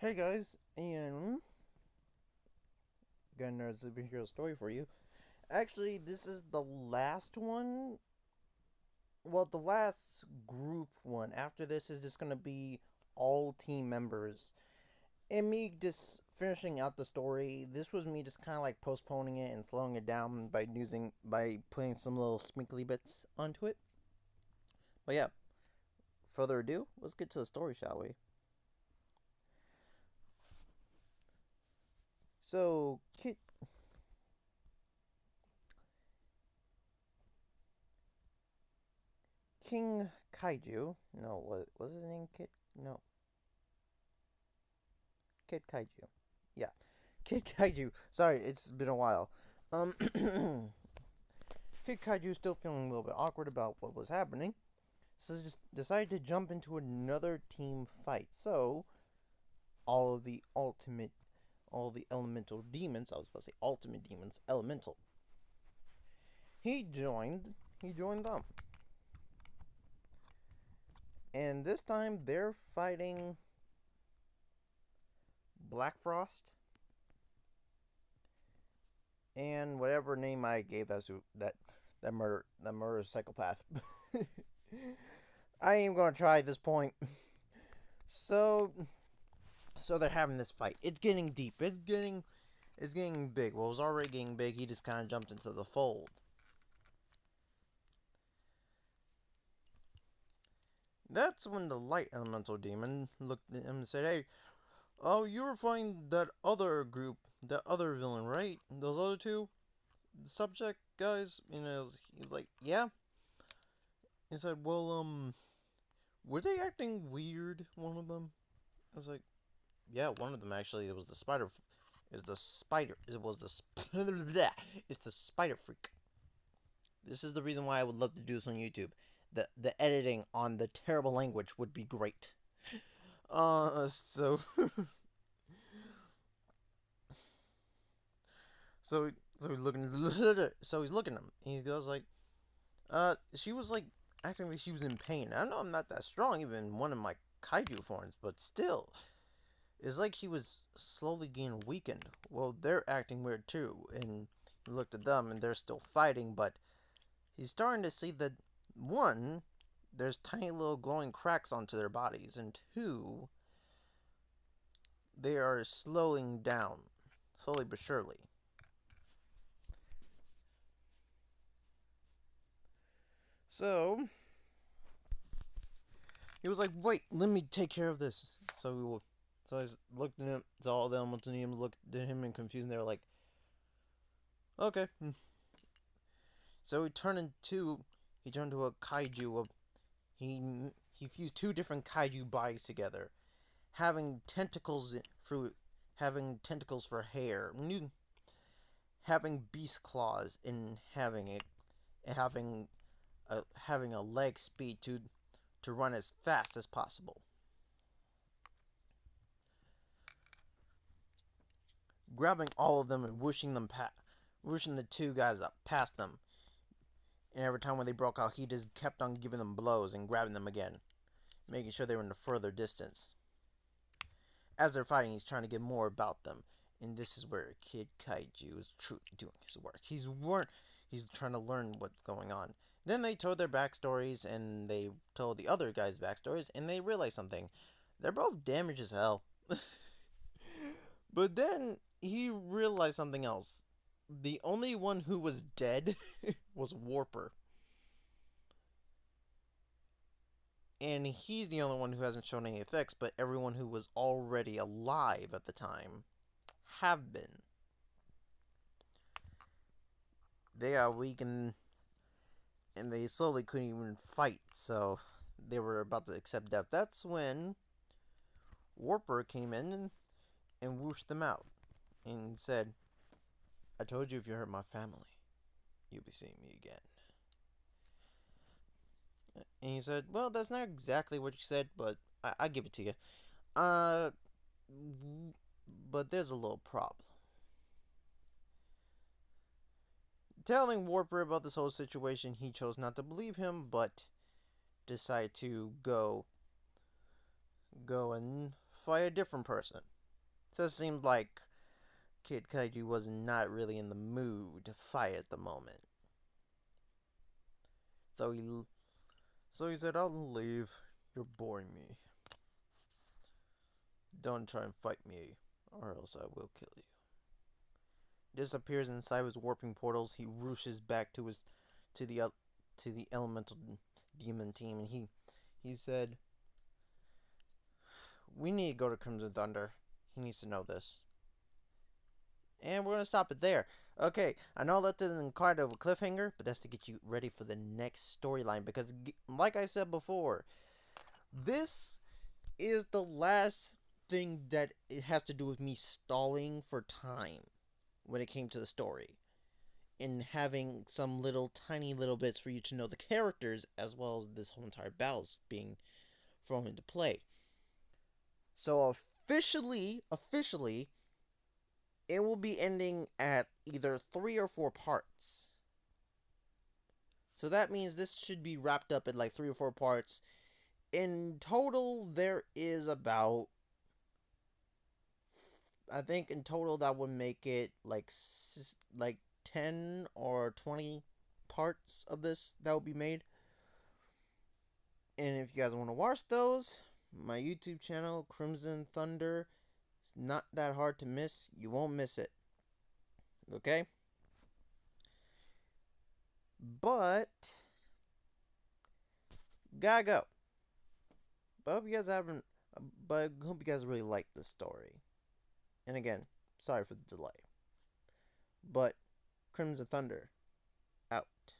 Hey guys, and got another superhero story for you. Actually, this is the last one. Well, the last group one. After this is just gonna be all team members. And me just finishing out the story. This was me just kind of like postponing it and slowing it down by putting some little sprinkly bits onto it. But yeah, further ado, let's get to the story, shall we? So, King Kaiju. No, what was his name? Kid? No, Kid Kaiju. Yeah, Kid Kaiju. Sorry, it's been a while. Um, Kid Kaiju still feeling a little bit awkward about what was happening, so just decided to jump into another team fight. So all of the ultimate, all the elemental demons. I was about to say ultimate demons, elemental. He joined. He joined them, and this time they're fighting Black Frost and whatever name I gave as that murder psychopath. I ain't gonna try at this point. So so they're having this fight. It's getting deep. It's getting big. Well, it was already getting big. He just kind of jumped into the fold. That's when the light elemental demon looked at him and said, "Hey, oh, you were fighting that other group, that other villain, right? Those other two subject guys." He was like, "Yeah." He said, "Well, were they acting weird? One of them." I was like, "Yeah, one of them actually. It was the spider. Is the spider? It was the it's the spider freak." This is the reason why I would love to do this on YouTube. The editing on the terrible language would be great. So so so he's looking so he's looking at him. He goes like, she was like acting like she was in pain. I know I'm not that strong, even one of my kaiju forms, but still, it's like he was slowly getting weakened. Well, they're acting weird too, and he looked at them, and they're still fighting, but he's starting to see that one, there's tiny little glowing cracks onto their bodies, and two, they are slowing down, slowly but surely. So he was like, "Wait, let me take care of this." So I looked at him. So all the elemental demons looked at him in confusion. They were like, "Okay." So he turned to a kaiju. He fused two different kaiju bodies together, having having tentacles for hair, having beast claws, and having having a leg speed to run as fast as possible. Grabbing all of them and whooshing the two guys up past them. And every time when they broke out, he just kept on giving them blows and grabbing them again, making sure they were in a further distance. As they're fighting, he's trying to get more about them. And this is where Kid Kaiju is truly doing his work. He's trying to learn what's going on. Then they told their backstories, and they told the other guys' backstories, and they realized something. They're both damaged as hell. But then he realized something else. The only one who was dead was Warper. And he's the only one who hasn't shown any effects, but everyone who was already alive at the time have been. They got weak and they slowly couldn't even fight, so they were about to accept death. That's when Warper came in and whooshed them out and said, "I told you if you hurt my family, you'll be seeing me again." And he said, "Well, that's not exactly what you said, but I give it to you. Uh, but there's a little problem." Telling Warper about this whole situation, he chose not to believe him, but decided to go and fight a different person. So it seemed like Kid Kaiju was not really in the mood to fight at the moment. So he said, "I'll leave. You're boring me. Don't try and fight me, or else I will kill you." Disappears inside his warping portals. He rushes back to his to the to the elemental demon team, and he said, "We need to go to Crimson Thunder. He needs to know this." And we're gonna stop it there. Okay, I know that isn't quite of a cliffhanger, but that's to get you ready for the next storyline. Because, like I said before, this is the last thing that it has to do with me stalling for time when it came to the story, and having some little tiny little bits for you to know the characters as well as this whole entire battle being thrown into play. So officially, it will be ending at either 3 or 4 parts. So that means this should be wrapped up in like 3 or 4 parts. In total, there is about, I think in total that would make it like 10 or 20 parts of this that will be made. And if you guys want to watch those, my YouTube channel, Crimson Thunder, it's not that hard to miss. You won't miss it. Okay? But gotta go. But I hope you guys haven't. But I hope you guys really like this story. And again, sorry for the delay. But Crimson Thunder, out.